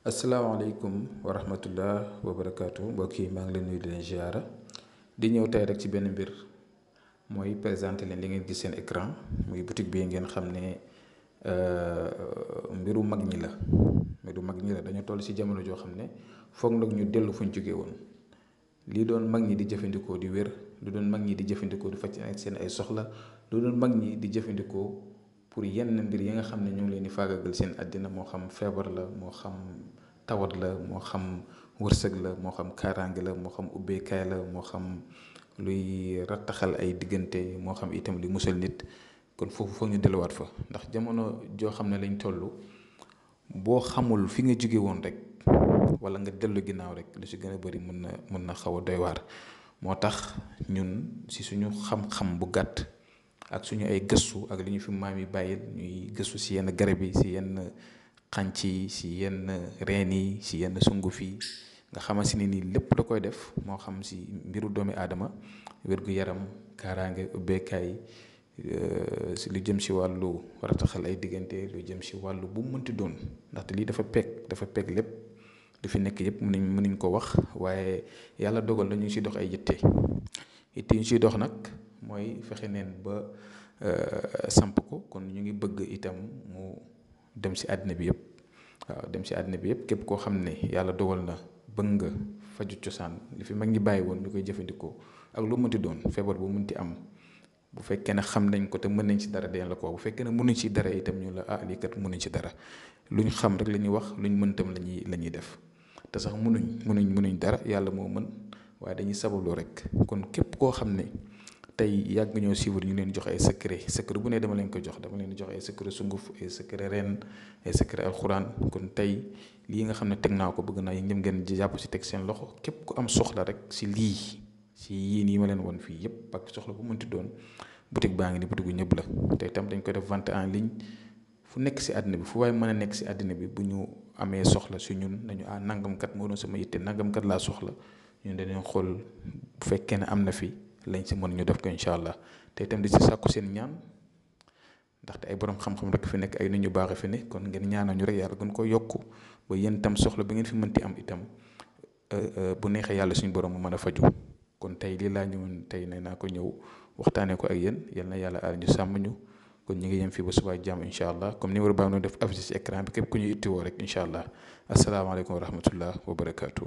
asalaamaaleykum wa rahmatullah wa barakaatu mbokk yi maa ngi leen nuyu di leen ziara di ñëw tey rek ci benn mbir mooy présenter leen li ngeen gis seen écran muy boutique bi ngeen xam ne mbiru mag ñi la dañoo toll ci jamono joo xam ne foog nag ñu dellu fuñ jóge woon lii doon mag ñi di jëfandikoo di wér lu doon mag ñi di jëfandikoo di faj seen ay soxla lu doon mag ñi di jëfandikoo pour yenn mbir yi nga xam ne ñu ngi leen di faagagal seen àddina moo xam feebar la moo xam tawat la moo xam wërsëg la moo xam kaaraange la moo xam ubbeekaay la moo xam luy rattaxal ay diggante moo xam itam li musal nit kon foofu foog ñu delluwaat fa ndax jamono joo xam ne lañ toll boo xamul fi nga jóge woon rek wala nga dellu ginnaaw rek lu si gën a bëri mën na xaw a doy waar moo tax ñun si suñu xam-xam bu gàtt ak suñu ay gëstu ak li ñu fi maam yi bàyyil ñuy gëstu si yenn garab yi si yenn xànc yi si yenn reen yi si yenn sunguf yi nga xamante ni nii lépp da koy def moo xam si mbiru doomi aadama wér-gu-yaram kaaraange ubbeekaay si lu jëm si wàllu rataxal ay diggante lu jëm si wàllu bu mu mënti doon ndaxte lii dafa peeg lépp lu fi nekk yëpp mënuñ ko wax waaye yàlla dogal na ñu ngi si dox ay yitte yitte ñu siy dox nag mooy fexe neen ba samp ko kon ñu ngi bëgg itam mu dem si àddina bi yëpp waaw dem si àddina bi yëpp képp koo xam ne yàlla dogal na bëgg nga faju cosaan li fi mag ñi bàyyi woon ñu koy jëfandikoo ak lu mënti doon feebar bu mënti am bu fekkee ne xam nañ ko te mën nañ ci dara deen la ko bu fekkee ne mënuñ ci dara itam ñu la lii kat mënuñ ci dara luñ xam rek la ñuy wax luñ mën tam la ñuy def te sax mënuñ dara yàlla moo mën waaye dañuy sabablu rek kon képp koo xam ne tey yàgg ñoo suivre ñu leen jox ay secret bu ne dama leen ko jox dama leen jox ay secret sunguf ay secret ren ay secret alxuraan kon tey lii nga xam ne teg naa ko bëgg naa ñëm ngeen jàpp ci teg seen loxo képp ku am soxla rek si lii si yii nii ma leen won fii yëpp ak soxla bu mënti doon boutique baa ngi ni boutique bu ñëpp la te itam dañ koy def vente en ligne fu nekk si àddina bi fu waaye mën a nekk si àddina bi bu ñu amee soxla si ñun nañu nangamkat moo doon sama yitte nangamkat laa soxla ñun dañoo xool bu fekkee ne am na fi lañ si mën ñu def ko incha allah te itam di si sàkku seen ñaan ndaxte ay borom xam-xam rek fi nekk ay nit ñu baax fi ne kon ngeen ñaanal ñu rek yàlla gën ko yokku ba yéen itam soxla bi ngeen fi mënti am itam bu neexee yàlla suñu borom mu mën a faju kon tey lii laa ñëwoon tey nee naa ko ñëw waxtaanee ko ak yéen yal na yàlla aar ñu sàmm ñu kon ñu ngi yem fii ba suba jàmm incha allah comme numéro baa ngi doon def affiché ci écran bi képp ku ñu ittiwoo rek incha allah asalaamaaleykum wa rahmatullah wa barakaatu.